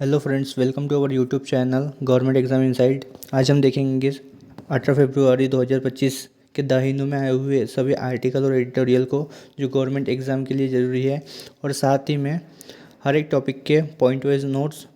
Hello friends, welcome to our YouTube channel government exam insight. आज हम देखेंगे 18 फरवरी 2025 के द हिंदू में आए हुए सभी आर्टिकल और एडिटोरियल को जो गवर्नमेंट एग्ज़ाम के लिए ज़रूरी है, और साथ ही में हर एक टॉपिक के पॉइंट वाइज नोट्स।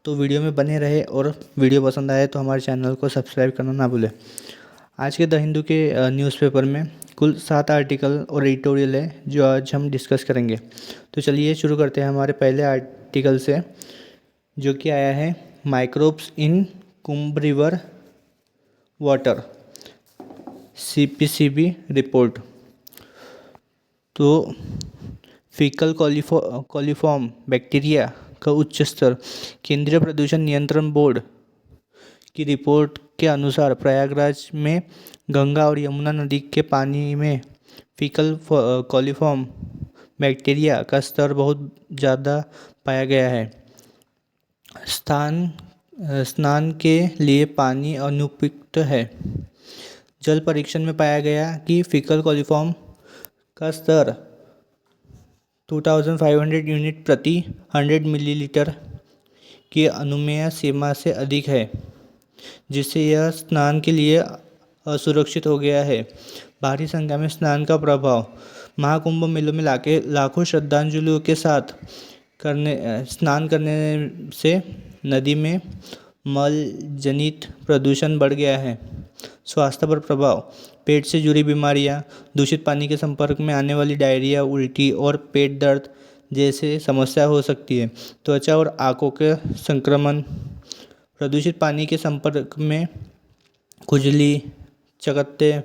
तो वीडियो में बने रहे, और वीडियो पसंद आए तो हमारे चैनल को सब्सक्राइब करना ना भूलें। आज के द हिंदू के न्यूज़पेपर में कुल 7 आर्टिकल और एडिटोरियल है जो आज हम डिस्कस करेंगे। तो चलिए शुरू करते हैं हमारे पहले आर्टिकल से, जो कि आया है microbes in Kumbh river water, CPCB report. तो फीकल कॉलीफॉर्म बैक्टीरिया का उच्च स्तर। केंद्रीय प्रदूषण नियंत्रण बोर्ड की रिपोर्ट के अनुसार प्रयागराज में गंगा और यमुना नदी के पानी में फीकल कॉलीफॉर्म बैक्टीरिया का स्तर बहुत ज़्यादा पाया गया है। स्नान के लिए पानी अनुपयुक्त है। जल परीक्षण में पाया गया कि फीकल कॉलीफॉर्म का स्तर 2500 यूनिट प्रति 100 मिलीलीटर की अनुमेय सीमा से अधिक है, जिससे यह स्नान के लिए असुरक्षित हो गया है। भारी संख्या में स्नान का प्रभाव। महाकुंभ मेलों में लाखों श्रद्धालुओं के साथ स्नान करने से नदी में मल जनित प्रदूषण बढ़ गया है। स्वास्थ्य पर प्रभाव। पेट से जुड़ी बीमारियां, दूषित पानी के संपर्क में आने वाली डायरिया, उल्टी और पेट दर्द जैसे समस्या हो सकती है। त्वचा और आंखों के संक्रमण। प्रदूषित पानी के संपर्क में खुजली, चकत्ते,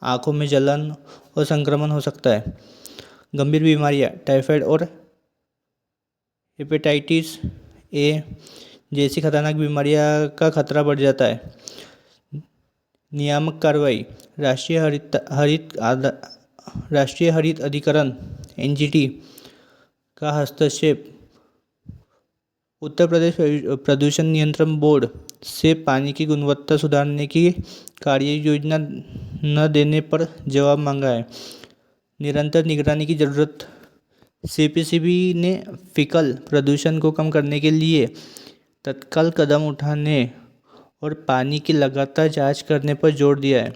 आंखों में जलन और संक्रमण हो सकता है। गंभीर बीमारियां, टाइफाइड और हेपेटाइटिस ए जैसी खतरनाक बीमारियां का खतरा बढ़ जाता है। नियामक कार्रवाई। राष्ट्रीय हरित अधिकरण NGT का हस्तक्षेप। उत्तर प्रदेश प्रदूषण नियंत्रण बोर्ड से पानी की गुणवत्ता सुधारने की कार्य योजना न देने पर जवाब मांगा है। निरंतर निगरानी की ज़रूरत। CPCB ने फीकल प्रदूषण को कम करने के लिए तत्काल कदम उठाने और पानी की लगातार जांच करने पर जोर दिया है।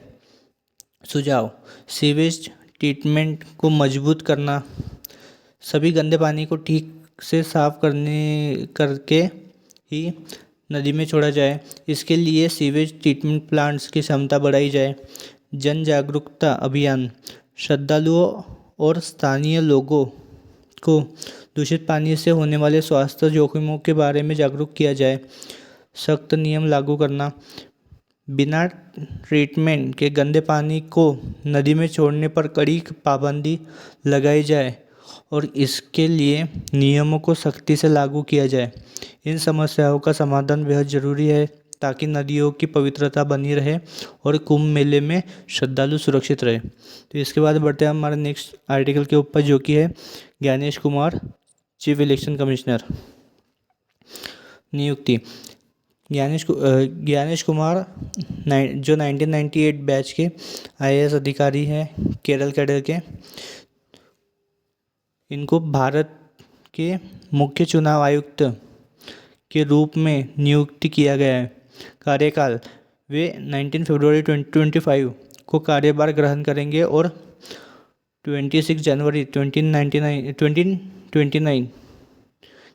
सुझाव। सीवेज ट्रीटमेंट को मजबूत करना। सभी गंदे पानी को ठीक से साफ करके ही नदी में छोड़ा जाए। इसके लिए सीवेज ट्रीटमेंट प्लांट्स की क्षमता बढ़ाई जाए। जन जागरूकता अभियान। श्रद्धालुओं और स्थानीय लोगों को दूषित पानी से होने वाले स्वास्थ्य जोखिमों के बारे में जागरूक किया जाए। सख्त नियम लागू करना। बिना ट्रीटमेंट के गंदे पानी को नदी में छोड़ने पर कड़ी पाबंदी लगाई जाए और इसके लिए नियमों को सख्ती से लागू किया जाए। इन समस्याओं का समाधान बेहद ज़रूरी है ताकि नदियों की पवित्रता बनी रहे और कुंभ मेले में श्रद्धालु सुरक्षित रहे। तो इसके बाद बढ़ते हैं हमारे नेक्स्ट आर्टिकल के ऊपर, जो कि है Gyanesh Kumar chief election commissioner नियुक्ति। ज्ञानेश कुमार जो 1998 बैच के IAS अधिकारी हैं, केरल कैडर के, इनको भारत के मुख्य चुनाव आयुक्त के रूप में नियुक्त किया गया है। कार्यकाल। वे 19 फरवरी 2025 को कार्यभार ग्रहण करेंगे और 26 जनवरी 2029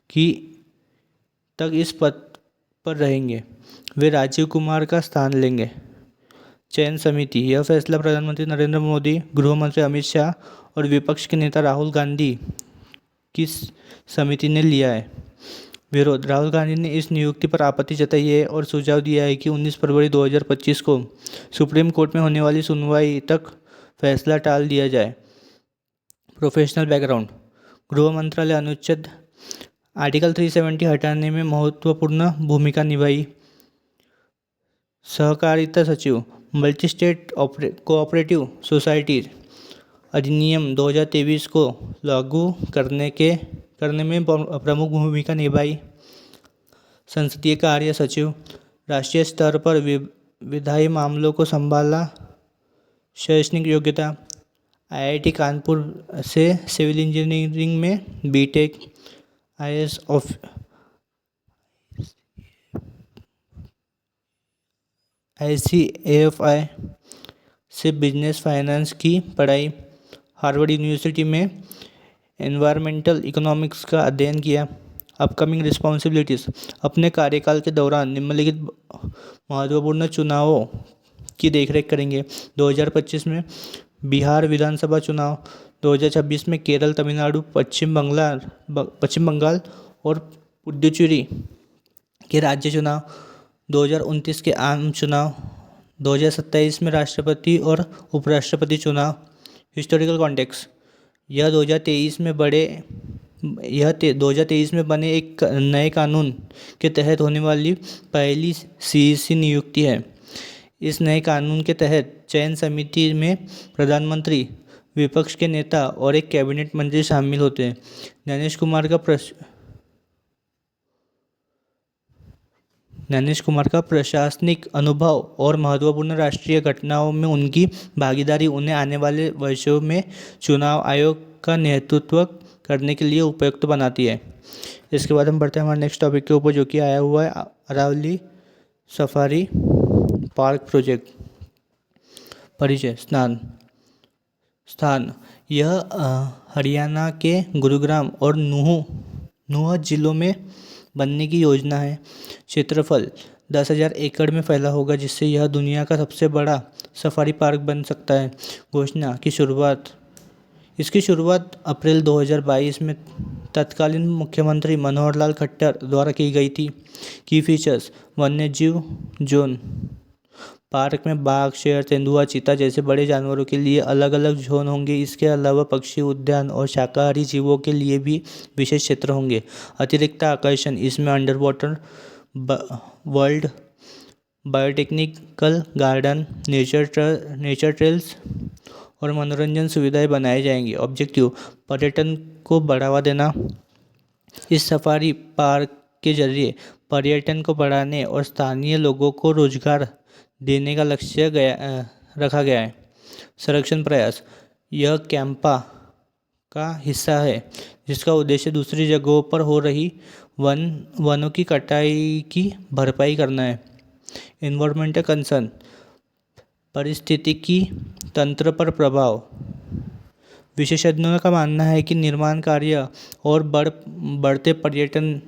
की तक इस पद पर रहेंगे। वे राजीव कुमार का स्थान लेंगे। चयन समिति। यह फैसला प्रधानमंत्री नरेंद्र मोदी, गृह मंत्री अमित शाह और विपक्ष के नेता राहुल गांधी की समिति ने लिया है। विरोध। राहुल गांधी ने इस नियुक्ति पर आपत्ति जताई है और सुझाव दिया है कि 19 फरवरी 2025 को सुप्रीम कोर्ट में होने वाली सुनवाई तक फैसला टाल दिया जाए। Professional background. गृह मंत्रालय अनुच्छेद आर्टिकल 370 हटाने में महत्वपूर्ण भूमिका निभाई। सहकारिता सचिव। मल्टी स्टेट कोऑपरेटिव सोसाइटीज अधिनियम 2023 को लागू करने में प्रमुख भूमिका निभाई। संसदीय कार्य सचिव। राष्ट्रीय स्तर पर विधायी मामलों को संभाला। शैक्षणिक योग्यता। IIT कानपुर से सिविल इंजीनियरिंग में BTech, ICAFI से बिजनेस फाइनेंस की पढ़ाई, हार्वर्ड यूनिवर्सिटी में एनवायरमेंटल इकोनॉमिक्स का अध्ययन किया। अपकमिंग रिस्पॉन्सिबिलिटीज़, अपने कार्यकाल के दौरान निम्नलिखित महत्वपूर्ण चुनावों की देखरेख करेंगे। 2025 में बिहार विधानसभा चुनाव, 2026 में केरल, तमिलनाडु, पश्चिम बंगाल और पुडुचेरी के राज्य चुनाव, 2029 के आम चुनाव, 2027 में राष्ट्रपति और उपराष्ट्रपति चुनाव। हिस्टोरिकल कॉन्टेक्स्ट, यह 2023 में बने एक नए कानून के तहत होने वाली पहली CEC नियुक्ति है। इस नए कानून के तहत चयन समिति में प्रधानमंत्री, विपक्ष के नेता और एक कैबिनेट मंत्री शामिल होते हैं। ज्ञानेश कुमार का प्रशासनिक अनुभव और महत्वपूर्ण राष्ट्रीय घटनाओं में उनकी भागीदारी उन्हें आने वाले वर्षों में चुनाव आयोग का नेतृत्व करने के लिए उपयुक्त बनाती है। इसके बाद हम बढ़ते हैं हमारे नेक्स्ट टॉपिक के ऊपर, जो कि आया हुआ है अरावली सफारी पार्क प्रोजेक्ट। परिचय, स्थान, यह हरियाणा के गुरुग्राम और नूह जिलों में बनने की योजना है। क्षेत्रफल 10,000 एकड़ में फैला होगा, जिससे यह दुनिया का सबसे बड़ा सफारी पार्क बन सकता है। घोषणा की शुरुआत, इसकी शुरुआत अप्रैल 2022 में तत्कालीन मुख्यमंत्री मनोहर लाल खट्टर द्वारा की गई थी। की फीचर्स, वन्यजीव जोन, पार्क में बाघ, शेर, तेंदुआ, चीता जैसे बड़े जानवरों के लिए अलग अलग जोन होंगे। इसके अलावा पक्षी उद्यान और शाकाहारी जीवों के लिए भी विशेष क्षेत्र होंगे। अतिरिक्त आकर्षण, इसमें under water world, biotechnical garden, nature trails और मनोरंजन सुविधाएं बनाई जाएंगी। ऑब्जेक्टिव, पर्यटन को बढ़ावा देना। इस सफारी पार्क के जरिए पर्यटन को बढ़ाने और स्थानीय लोगों को रोजगार देने का लक्ष्य रखा गया है। संरक्षण प्रयास, यह कैंपा का हिस्सा है, जिसका उद्देश्य दूसरी जगहों पर हो रही वनों की कटाई की भरपाई करना है। एनवायरमेंटल कंसर्न, पारिस्थितिकी तंत्र पर प्रभाव। विशेषज्ञों का मानना है कि निर्माण कार्य और बढ़ते पर्यटन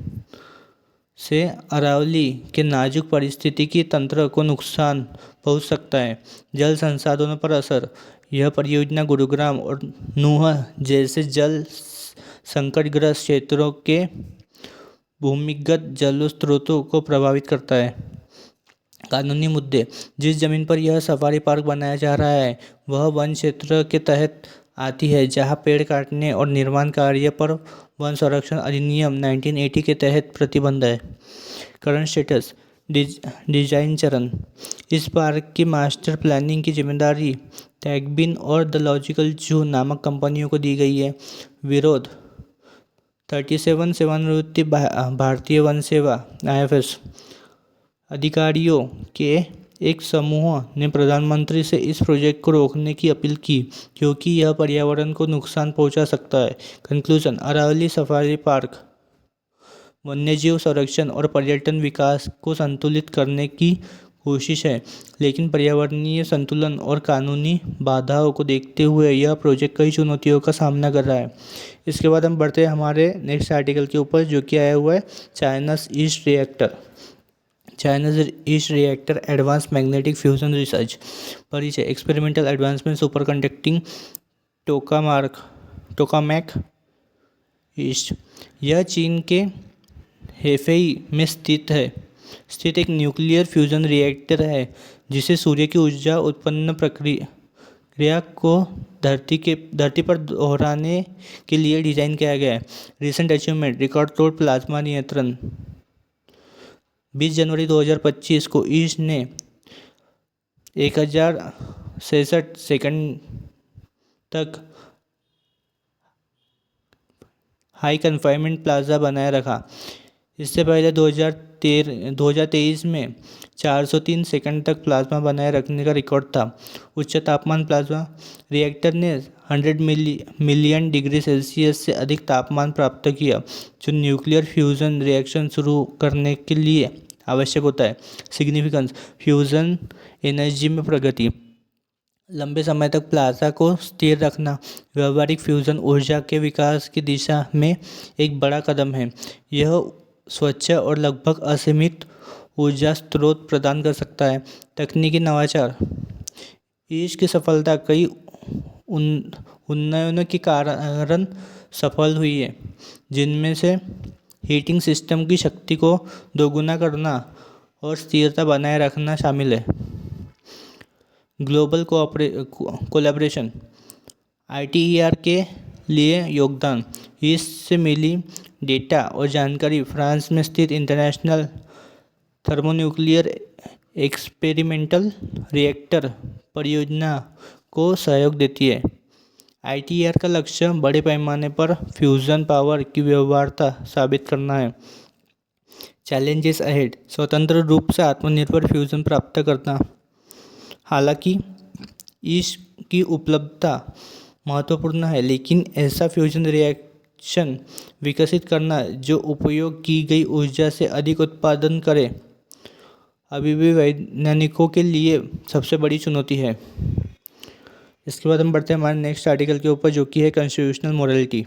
से अरावली के नाजुक पारिस्थितिकी तंत्र को नुकसान पहुंच सकता है। जल संसाधनों पर असर, यह परियोजना गुरुग्राम और नूह जैसे जल संकटग्रस्त क्षेत्रों के भूमिगत जल स्रोतों को प्रभावित करता है। कानूनी मुद्दे, जिस जमीन पर यह सफारी पार्क बनाया जा रहा है वह वन क्षेत्र के तहत आती है, जहां पेड़ काटने और निर्माण कार्य पर वन संरक्षण अधिनियम 1980 के तहत प्रतिबंध है। करंट स्टेटस, डिजाइन चरण, इस पार्क की मास्टर प्लानिंग की जिम्मेदारी टैगबिन और द लॉजिकल जू नामक कंपनियों को दी गई है। विरोध, 37 सेवानिवृत्ति भारतीय वन सेवा IFS अधिकारियों के एक समूह ने प्रधानमंत्री से इस प्रोजेक्ट को रोकने की अपील की, क्योंकि यह पर्यावरण को नुकसान पहुंचा सकता है। कंक्लूजन, अरावली सफारी पार्क वन्यजीव संरक्षण और पर्यटन विकास को संतुलित करने की कोशिश है, लेकिन पर्यावरणीय संतुलन और कानूनी बाधाओं को देखते हुए यह प्रोजेक्ट कई चुनौतियों का सामना कर रहा है। इसके बाद हम बढ़ते हैं हमारे नेक्स्ट आर्टिकल के ऊपर, जो कि आया हुआ है China's EAST reactor advance magnetic fusion research. परिचय, experimental advancement superconducting tokamak EAST, यह चीन के हेफेई में स्थित एक न्यूक्लियर फ्यूजन रिएक्टर है, जिसे सूर्य की ऊर्जा उत्पन्न प्रक्रिया को धरती पर दोहराने के लिए डिज़ाइन किया गया है। रिसेंट अचीवमेंट, रिकॉर्ड तोड़ प्लाज्मा नियंत्रण। 20 जनवरी 2025 को ईस्ट ने 1066 सेकंड तक हाई कन्फाइनमेंट प्लाज्मा बनाए रखा। इससे पहले 2023 में 403 सेकंड तक प्लाज्मा बनाए रखने का रिकॉर्ड था। उच्च तापमान प्लाज्मा रिएक्टर ने 100 मिलियन डिग्री सेल्सियस से अधिक तापमान प्राप्त किया, जो न्यूक्लियर फ्यूजन रिएक्शन शुरू करने के लिए आवश्यक होता है। सिग्निफिकेंस, फ्यूज़न एनर्जी में प्रगति, लंबे समय तक प्लाज्मा को स्थिर रखना व्यावहारिक फ्यूज़न ऊर्जा के विकास की दिशा में एक बड़ा कदम है। यह स्वच्छ और लगभग असीमित ऊर्जा स्रोत प्रदान कर सकता है। तकनीकी नवाचार, ईश की सफलता कई उन्नयनों के कारण सफल हुई है, जिनमें से हीटिंग सिस्टम की शक्ति को दोगुना करना और स्थिरता बनाए रखना शामिल है। ग्लोबल कोलैबोरेशन, ITER के लिए योगदान, इससे मिली डेटा और जानकारी फ्रांस में स्थित इंटरनेशनल थर्मोन्यूक्लियर एक्सपेरिमेंटल रिएक्टर परियोजना को सहयोग देती है। ITER का लक्ष्य बड़े पैमाने पर फ्यूज़न पावर की व्यवहार्यता साबित करना है। चैलेंजेस अहेड, स्वतंत्र रूप से आत्मनिर्भर फ्यूज़न प्राप्त करना। हालांकि इसकी उपलब्धता महत्वपूर्ण है, लेकिन ऐसा फ्यूजन रिएक्शन विकसित करना जो उपयोग की गई ऊर्जा से अधिक उत्पादन करे अभी भी वैज्ञानिकों के लिए सबसे बड़ी चुनौती है। इसके बाद हम बढ़ते हैं हमारे नेक्स्ट आर्टिकल के ऊपर, जो कि है कॉन्स्टिट्यूशनल मोरालिटी।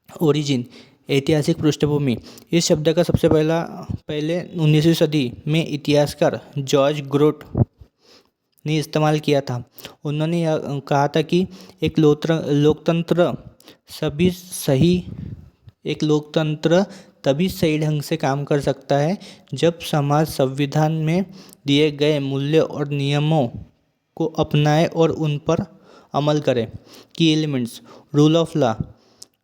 ओरिजिन, ऐतिहासिक पृष्ठभूमि। इस शब्द का सबसे पहले 19वीं सदी में इतिहासकार जॉर्ज ग्रोट ने इस्तेमाल किया था। उन्होंने यह कहा था कि एक लोकतंत्र तभी सही ढंग से काम कर सकता है जब समाज संविधान में दिए गए मूल्य और नियमों को अपनाए और उन पर अमल करे। की एलिमेंट्स, रूल ऑफ लॉ,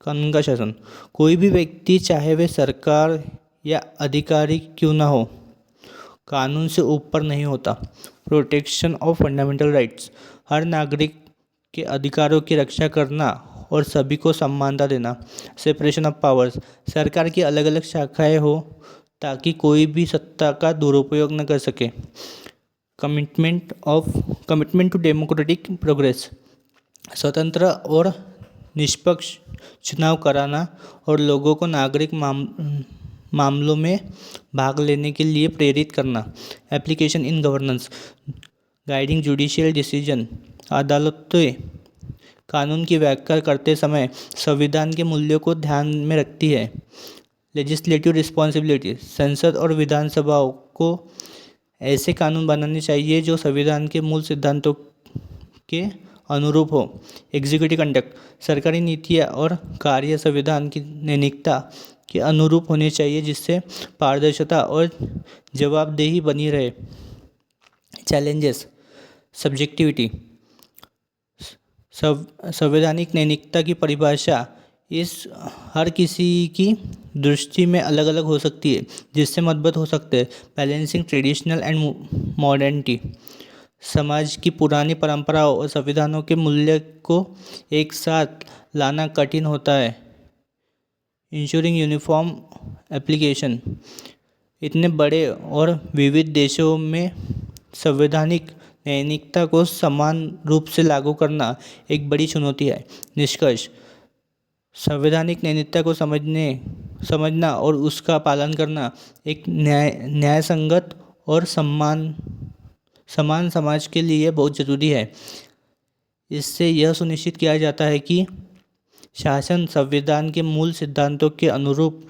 कानून का शासन। कोई भी व्यक्ति, चाहे वे सरकार या अधिकारी क्यों ना हो, कानून से ऊपर नहीं होता। प्रोटेक्शन ऑफ फंडामेंटल राइट्स, हर नागरिक के अधिकारों की रक्षा करना और सभी को समानता देना। सेपरेशन ऑफ पावर्स, सरकार की अलग अलग शाखाएं हो ताकि कोई भी सत्ता का दुरुपयोग न कर सके। कमिटमेंट टू डेमोक्रेटिक प्रोग्रेस, स्वतंत्र और निष्पक्ष चुनाव कराना और लोगों को नागरिक मामलों में भाग लेने के लिए प्रेरित करना। Application in governance, guiding judicial decision, अदालतें कानून की व्याख्या करते समय संविधान के मूल्यों को ध्यान में रखती है। लेजिस्लेटिव रिस्पॉन्सिबिलिटी, संसद और विधानसभाओं को ऐसे कानून बनाने चाहिए जो संविधान के मूल सिद्धांतों के अनुरूप हो। एग्जीक्यूटिव कंडक्ट, सरकारी नीतियाँ और कार्य संविधान की नैतिकता के अनुरूप होने चाहिए, जिससे पारदर्शिता और जवाबदेही बनी रहे। चैलेंजेस, सब्जेक्टिविटी, संवैधानिक नैतिकता की परिभाषा हर किसी की दृष्टि में अलग अलग हो सकती है, जिससे मतभेद हो सकते हैं। बैलेंसिंग ट्रेडिशनल एंड मॉडर्निटी, समाज की पुरानी परंपराओं और संविधानों के मूल्य को एक साथ लाना कठिन होता है। इंश्योरिंग यूनिफॉर्म एप्लीकेशन, इतने बड़े और विविध देशों में संवैधानिक नैतिकता को समान रूप से लागू करना एक बड़ी चुनौती है। निष्कर्ष, संवैधानिक नैतिकता को समझना और उसका पालन करना एक न्यायसंगत और समान समाज के लिए बहुत ज़रूरी है। इससे यह सुनिश्चित किया जाता है कि शासन संविधान के मूल सिद्धांतों के अनुरूप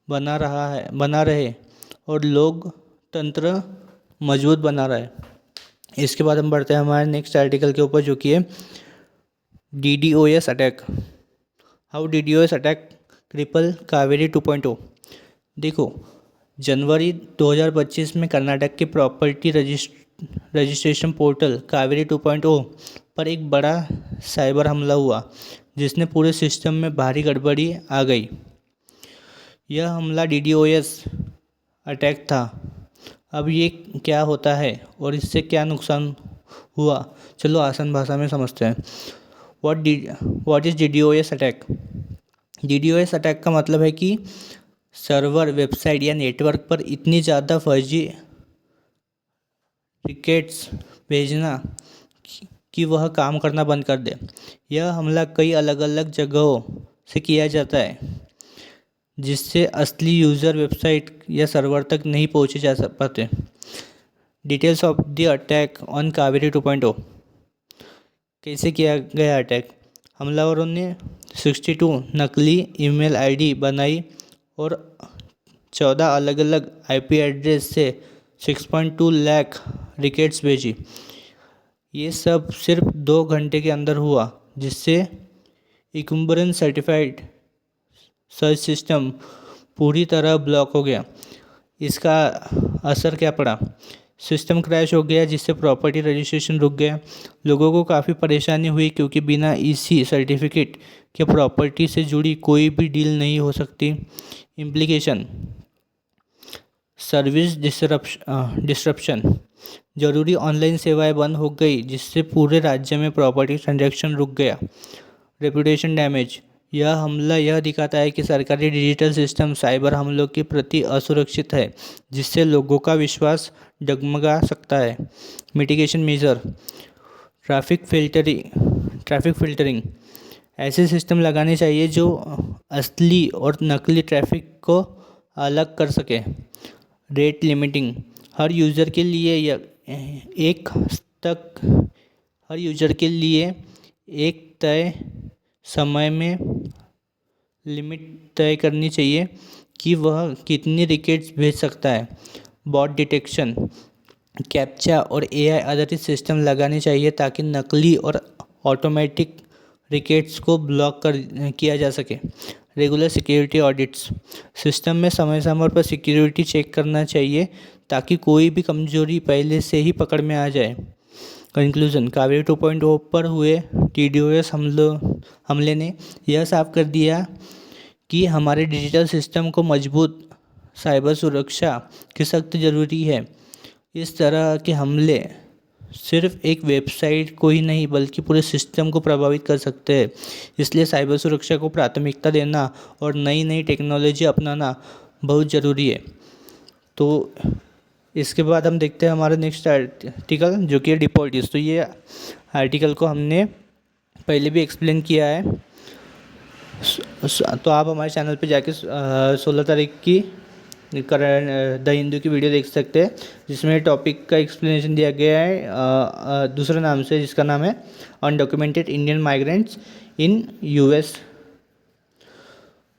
बना रहे और लोकतंत्र मजबूत बना रहे। इसके बाद हम बढ़ते हैं हमारे नेक्स्ट आर्टिकल के ऊपर, जो कि है DDoS attack. How DDoS attack cripple Kaveri 2.0। देखो, जनवरी 2025 में कर्नाटक के प्रॉपर्टी रजिस्ट्रेशन पोर्टल कावेरी 2.0 पर एक बड़ा साइबर हमला हुआ, जिसने पूरे सिस्टम में भारी गड़बड़ी आ गई। यह हमला DDoS अटैक था। अब ये क्या होता है और इससे क्या नुकसान हुआ, चलो आसान भाषा में समझते हैं। What is DDoS attack? DDoS attack का मतलब है कि सर्वर, वेबसाइट या नेटवर्क पर इतनी ज़्यादा फर्जी पैकेट्स भेजना कि वह काम करना बंद कर दे। यह हमला कई अलग अलग जगहों से किया जाता है, जिससे असली यूज़र वेबसाइट या सर्वर तक नहीं पहुँचे जा पाते। Details of the attack on Kaveri 2.0। कैसे किया गया अटैक? हमलावरों ने 62 नकली ईमेल आईडी बनाई और 14 अलग अलग आईपी एड्रेस से 6.2 लाख रिक्वेस्ट भेजी। ये सब सिर्फ 2 घंटे के अंदर हुआ, जिससे इकुम्बरन सर्टिफाइड सर्च सिस्टम पूरी तरह ब्लॉक हो गया। इसका असर क्या पड़ा? सिस्टम क्रैश हो गया, जिससे प्रॉपर्टी रजिस्ट्रेशन रुक गया। लोगों को काफ़ी परेशानी हुई क्योंकि बिना ईसी सर्टिफिकेट के प्रॉपर्टी से जुड़ी कोई भी डील नहीं हो सकती। इम्प्लीकेशन: सर्विस डिसरप्शन, जरूरी ऑनलाइन सेवाएं बंद हो गई, जिससे पूरे राज्य में प्रॉपर्टी ट्रांजैक्शन रुक गया। रेपुटेशन डैमेज: यह हमला यह दिखाता है कि सरकारी डिजिटल सिस्टम साइबर हमलों के प्रति असुरक्षित है, जिससे लोगों का विश्वास डगमगा सकता है। मिटिगेशन मेजर: ट्रैफिक फिल्टरिंग, ऐसे सिस्टम लगाने चाहिए जो असली और नकली ट्रैफिक को अलग कर सके। रेट लिमिटिंग: हर यूज़र के लिए एक तय समय में लिमिट तय करनी चाहिए कि वह कितनी रिक्वेस्ट भेज सकता है। बॉट डिटेक्शन: कैप्चा और एआई आधारित सिस्टम लगाने चाहिए ताकि नकली और ऑटोमेटिक रिक्वेस्ट को ब्लॉक किया जा सके। रेगुलर सिक्योरिटी ऑडिट्स: सिस्टम में समय समय पर सिक्योरिटी चेक करना चाहिए ताकि कोई भी कमजोरी पहले से ही पकड़ में आ जाए। कंक्लूजन: कावेरी 2.0 पर हुए DDoS हमले ने यह साफ कर दिया कि हमारे डिजिटल सिस्टम को मजबूत साइबर सुरक्षा की सख्त ज़रूरी है। इस तरह के हमले सिर्फ एक वेबसाइट को ही नहीं बल्कि पूरे सिस्टम को प्रभावित कर सकते हैं। इसलिए साइबर सुरक्षा को प्राथमिकता देना और नई नई टेक्नोलॉजी अपनाना बहुत ज़रूरी है। तो इसके बाद हम देखते हैं हमारा नेक्स्ट आर्टिकल, जो कि है डिपॉल्टिस। तो ये आर्टिकल को हमने पहले भी एक्सप्लेन किया है। तो आप हमारे चैनल पे जाके 16 तारीख की द हिंदू की वीडियो देख सकते हैं, जिसमें टॉपिक का एक्सप्लेनेशन दिया गया है दूसरे नाम से, जिसका नाम है अनडॉक्यूमेंटेड इंडियन माइग्रेंट्स इन US।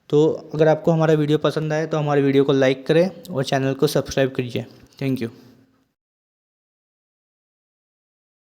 तो अगर आपको हमारा वीडियो पसंद आए तो हमारे वीडियो को लाइक करें और चैनल को सब्सक्राइब कीजिए। Thank you.